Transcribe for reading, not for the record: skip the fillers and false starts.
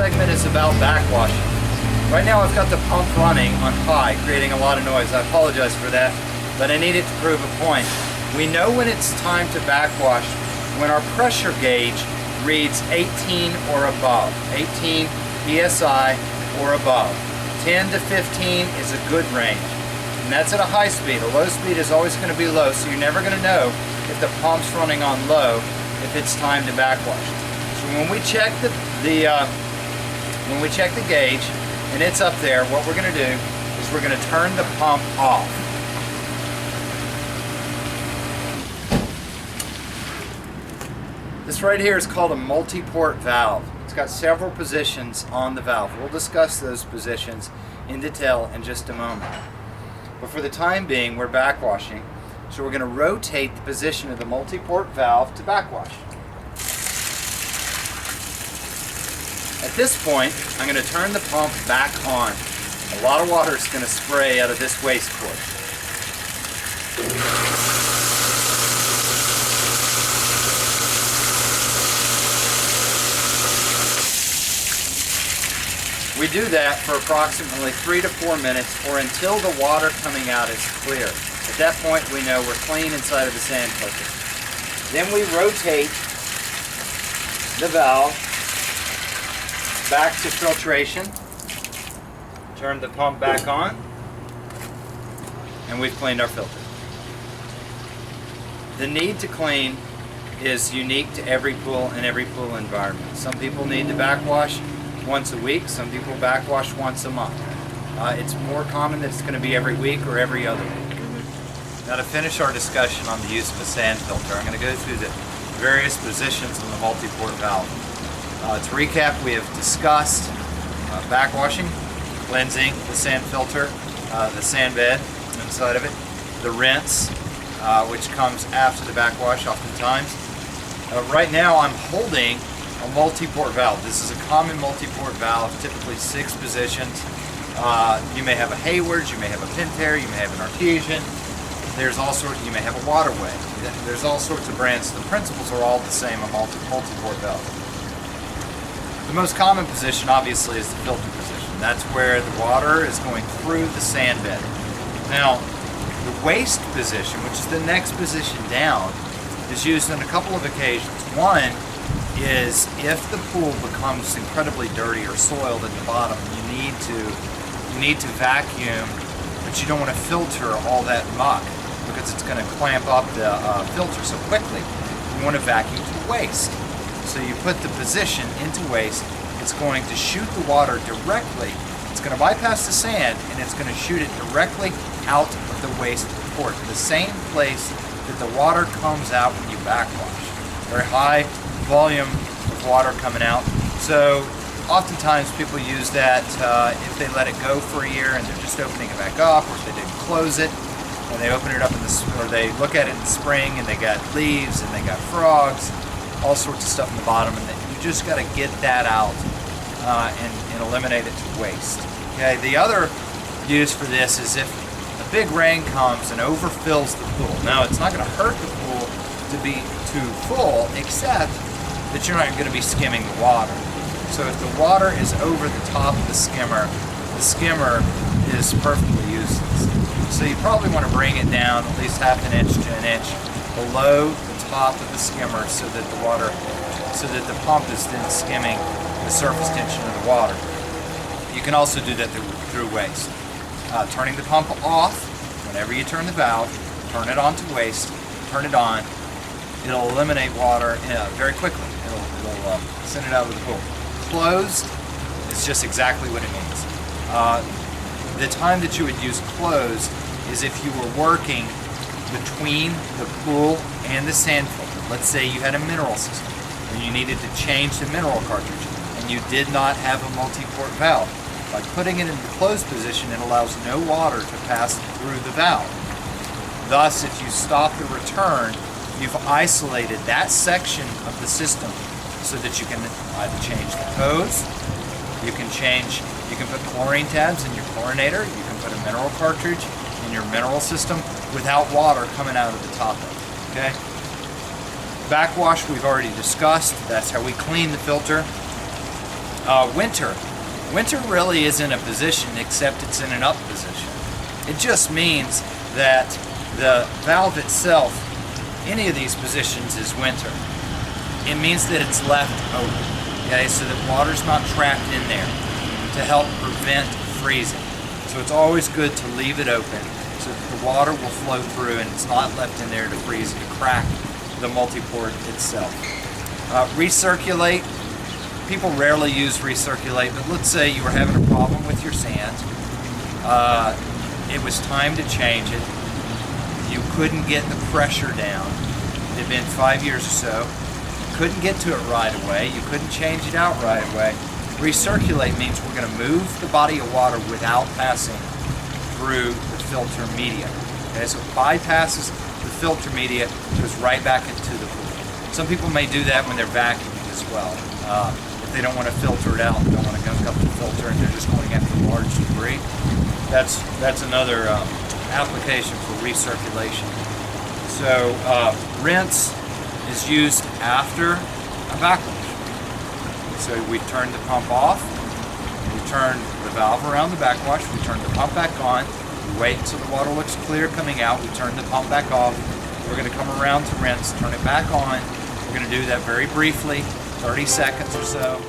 segment is about backwashing. Right now I've got the pump running on high, creating a lot of noise. I apologize for that, but I need it to prove a point. We know when it's time to backwash when our pressure gauge reads 18 or above, 18 psi or above. 10 to 15 is a good range, and that's at a high speed. A low speed is always going to be low, so you're never going to know if the pump's running on low if it's time to backwash. So when we check the gauge and it's up there, what we're going to do is we're going to turn the pump off. This right here is called a multi-port valve. It's got several positions on the valve. We'll discuss those positions in detail in just a moment. But for the time being, we're backwashing, so we're going to rotate the position of the multi-port valve to backwash. At this point, I'm going to turn the pump back on. A lot of water is going to spray out of this waste cord. We do that for approximately 3 to 4 minutes or until the water coming out is clear. At that point, we know we're clean inside of the sand filter. Then we rotate the valve back to filtration, turn the pump back on, and we've cleaned our filter. The need to clean is unique to every pool and every pool environment. Some people need to backwash once a week, some people backwash once a month. It's more common that it's going to be every week or every other week. Now, to finish our discussion on the use of a sand filter, I'm going to go through the various positions on the multi-port valve. To recap, we have discussed backwashing, cleansing the sand filter, the sand bed inside of it, the rinse, which comes after the backwash oftentimes. Right now I'm holding a multi-port valve. This is a common multi-port valve, typically 6 positions. You may have a Hayward, you may have a Pentair, you may have an Artesian. There's all sorts. You may have a Waterway. There's all sorts of brands. The principles are all the same. A multi-port valve. The most common position, obviously, is the filter position. That's where the water is going through the sand bed. Now, the waste position, which is the next position down, is used on a couple of occasions. One is if the pool becomes incredibly dirty or soiled at the bottom, you need to vacuum, but you don't want to filter all that muck because it's going to clamp up the filter so quickly. You want to vacuum to waste. So you put the position into waste. It's going to shoot the water directly. It's going to bypass the sand and it's going to shoot it directly out of the waste port, the same place that the water comes out when you backwash. Very high volume of water coming out. So oftentimes people use that if they let it go for a year and they're just opening it back up, or if they didn't close it and they open it up or they look at it in the spring and they got leaves and they got frogs, all sorts of stuff in the bottom, and you just got to get that out and eliminate it to waste. Okay. The other use for this is if a big rain comes and overfills the pool. Now, it's not going to hurt the pool to be too full, except that you're not going to be skimming the water. So if the water is over the top of the skimmer is perfectly useless. So you probably want to bring it down at least half an inch to an inch below the top of the skimmer so that the pump is then skimming the surface tension of the water. You can also do that through waste. Turning the pump off, whenever you turn the valve, turn it on to waste, turn it on, it'll eliminate water very quickly. It'll send it out of the pool. Closed is just exactly what it means. The time that you would use closed is if you were working between the pool and the sand filter. Let's say you had a mineral system and you needed to change the mineral cartridge and you did not have a multi-port valve. By putting it in the closed position, it allows no water to pass through the valve. Thus, if you stop the return, you've isolated that section of the system so that you can either change the hose, you can put chlorine tabs in your chlorinator, you can put a mineral cartridge in your mineral system without water coming out of the top of it, okay? Backwash we've already discussed. That's how we clean the filter. Winter. Winter really isn't a position except it's in an up position. It just means that the valve itself, any of these positions, is winter. It means that it's left open, okay, so that water's not trapped in there to help prevent freezing. So it's always good to leave it open so that the water will flow through and it's not left in there to freeze and to crack the multi-port itself. Recirculate. People rarely use recirculate, but let's say you were having a problem with your sand. It was time to change it. You couldn't get the pressure down. It had been 5 years or so. You couldn't get to it right away. You couldn't change it out right away. Recirculate means we're going to move the body of water without passing through the filter media. Okay, so it bypasses the filter media, goes right back into the pool. Some people may do that when they're vacuuming as well. If they don't want to filter it out, they don't want to gunk up the filter and they're just going after large debris. That's another application for recirculation. So rinse is used after a backwash. So we turn the pump off, we turn the valve around the backwash, we turn the pump back on, we wait until the water looks clear coming out, we turn the pump back off, we're going to come around to rinse, turn it back on. We're going to do that very briefly, 30 seconds or so.